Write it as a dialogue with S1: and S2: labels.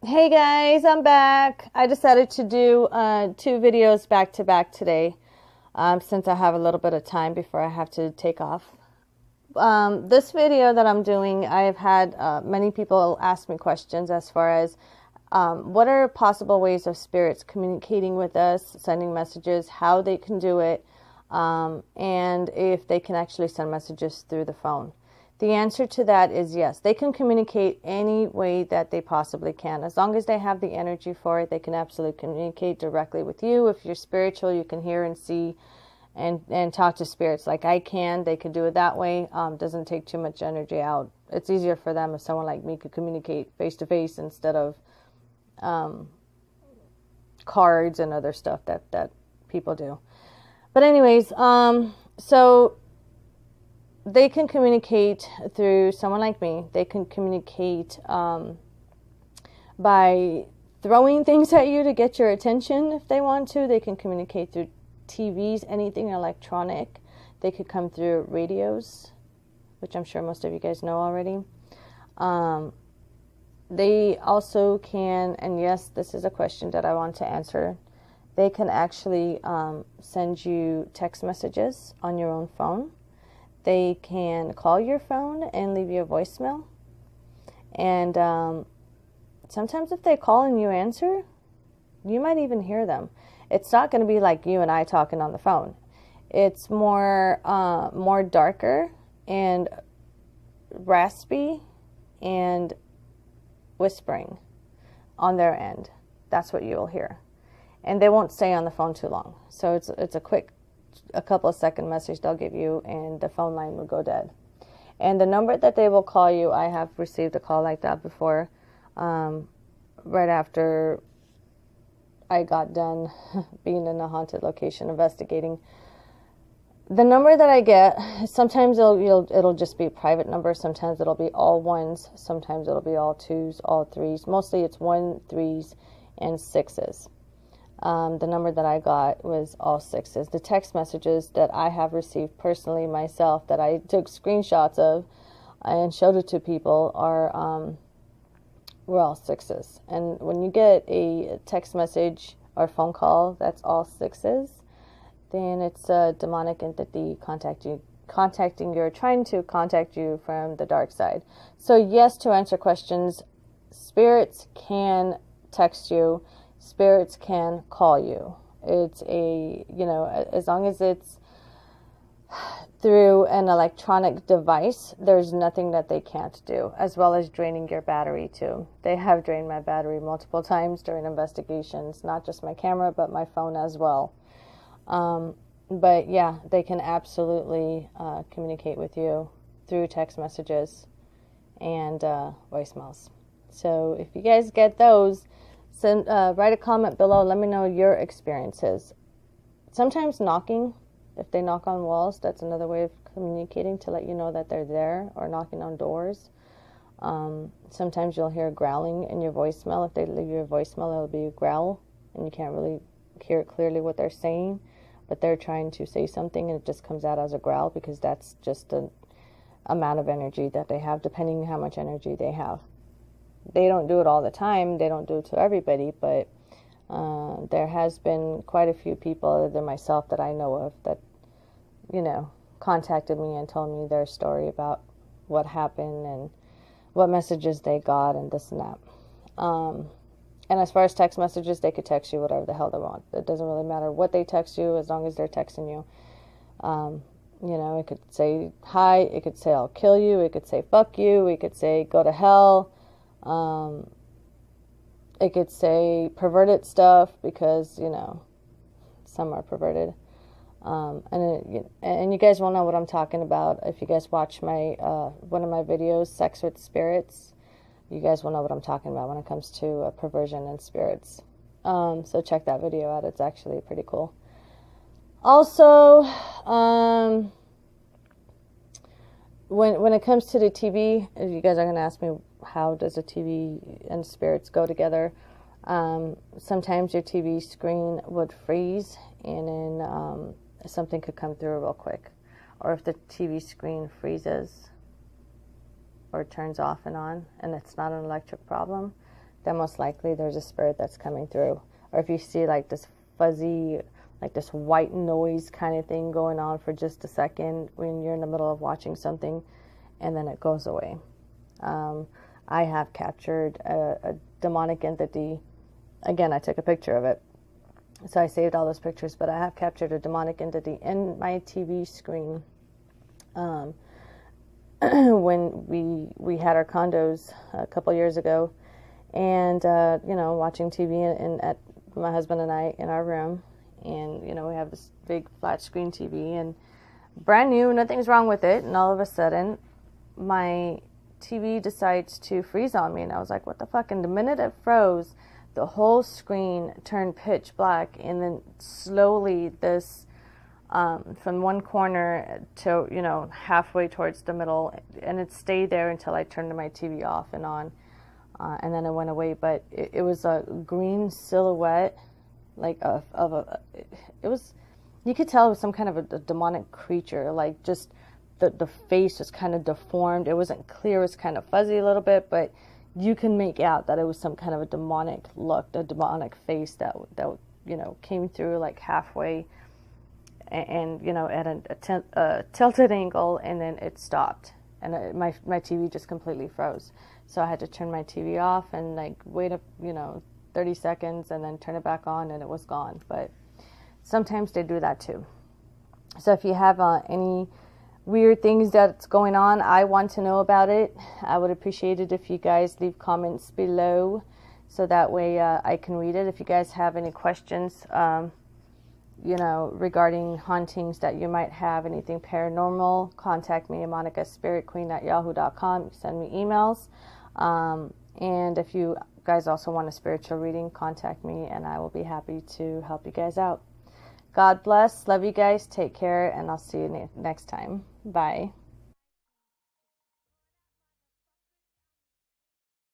S1: Hey guys, I'm back. I decided to do two videos back to back today since I have a little bit of time before I have to take off. This video that I'm doing, I've had many people ask me questions as far as what are possible ways of spirits communicating with us, sending messages, how they can do it, and if they can actually send messages through the phone. The answer to that is yes. They can communicate any way that they possibly can. As long as they have the energy for it, they can absolutely communicate directly with you. If you're spiritual, you can hear and see and talk to spirits like I can. They could do it that way. Doesn't take too much energy out. It's easier for them if someone like me could communicate face to face instead of cards and other stuff that people do. But anyways, so they can communicate through someone like me. They can communicate by throwing things at you to get your attention if they want to. They can communicate through TVs, anything electronic. They could come through radios, which I'm sure most of you guys know already. They also can, and yes, this is a question that I want to answer. They can actually send you text messages on your own phone. They can call your phone and leave you a voicemail. And sometimes if they call and you answer, you might even hear them. It's not going to be like you and I talking on the phone. It's more darker and raspy and whispering on their end. That's what you will hear. And they won't stay on the phone too long. So it's a couple of second message they'll give you, and the phone line will go dead. And the number that they will call you, I have received a call like that before, right after I got done being in a haunted location investigating. The number that I get, sometimes it'll just be a private number. Sometimes it'll be all ones. Sometimes it'll be all twos, all threes. Mostly it's 1, 3s, and 6s. The number that I got was all 6s. The text messages that I have received personally myself that I took screenshots of and showed it to people were all 6s. And when you get a text message or phone call that's all 6s, then it's a demonic entity trying to contact you from the dark side. So yes, to answer questions, spirits can text you. Spirits can call you. It's as long as it's through an electronic device, there's nothing that they can't do, as well as draining your battery too. They have drained my battery multiple times during investigations, not just my camera, but my phone as well. But yeah, they can absolutely communicate with you through text messages and voicemails. So if you guys get those, write a comment below. Let me know your experiences. Sometimes knocking, if they knock on walls, that's another way of communicating to let you know that they're there, or knocking on doors. Sometimes you'll hear growling in your voicemail. If they leave you a voicemail, it'll be a growl, and you can't really hear clearly what they're saying, but they're trying to say something, and it just comes out as a growl because that's just the amount of energy that they have, depending on how much energy they have. They don't do it all the time. They don't do it to everybody, but there has been quite a few people, other than myself, that I know of that, contacted me and told me their story about what happened and what messages they got and this and that. And as far as text messages, they could text you whatever the hell they want. It doesn't really matter what they text you as long as they're texting you. It could say hi. It could say I'll kill you. It could say fuck you. It could say go to hell. It could say perverted stuff because, some are perverted. And you guys will know what I'm talking about. If you guys watch my one of my videos, Sex with Spirits, you guys will know what I'm talking about when it comes to perversion and spirits. So check that video out. It's actually pretty cool. Also, when it comes to the TV, you guys are going to ask me, how does a TV and spirits go together? Sometimes your TV screen would freeze, and then something could come through real quick. Or if the TV screen freezes or turns off and on, and it's not an electric problem, then most likely there's a spirit that's coming through. Or if you see like this fuzzy, like this white noise kind of thing going on for just a second when you're in the middle of watching something, and then it goes away. I have captured a demonic entity. Again, I took a picture of it, so I saved all those pictures, but I have captured a demonic entity in my TV screen. When we had our condos a couple years ago, and watching TV and at my husband and I in our room, and we have this big flat screen TV and brand new, nothing's wrong with it, and all of a sudden my TV decides to freeze on me, and I was like, what the fuck? And the minute it froze, the whole screen turned pitch black, and then slowly this from one corner to halfway towards the middle, and it stayed there until I turned my TV off and on, and then it went away. But it was a green silhouette, like it was, you could tell it was some kind of a demonic creature. Like just the face was kind of deformed. It wasn't clear. It was kind of fuzzy a little bit, but you can make out that it was some kind of a demonic look, a demonic face that came through like halfway, and at a tilted angle, and then it stopped, and my TV just completely froze. So I had to turn my TV off and like wait up 30 seconds and then turn it back on, and it was gone. But sometimes they do that too. So if you have any weird things that's going on, I want to know about it. I would appreciate it if you guys leave comments below, so that way I can read it. If you guys have any questions regarding hauntings that you might have, anything paranormal, contact me at monicaspiritqueen@yahoo.com. You can send me emails. And if you guys also want a spiritual reading, contact me and I will be happy to help you guys out. God bless. Love you guys. Take care, and I'll see you next time. Bye.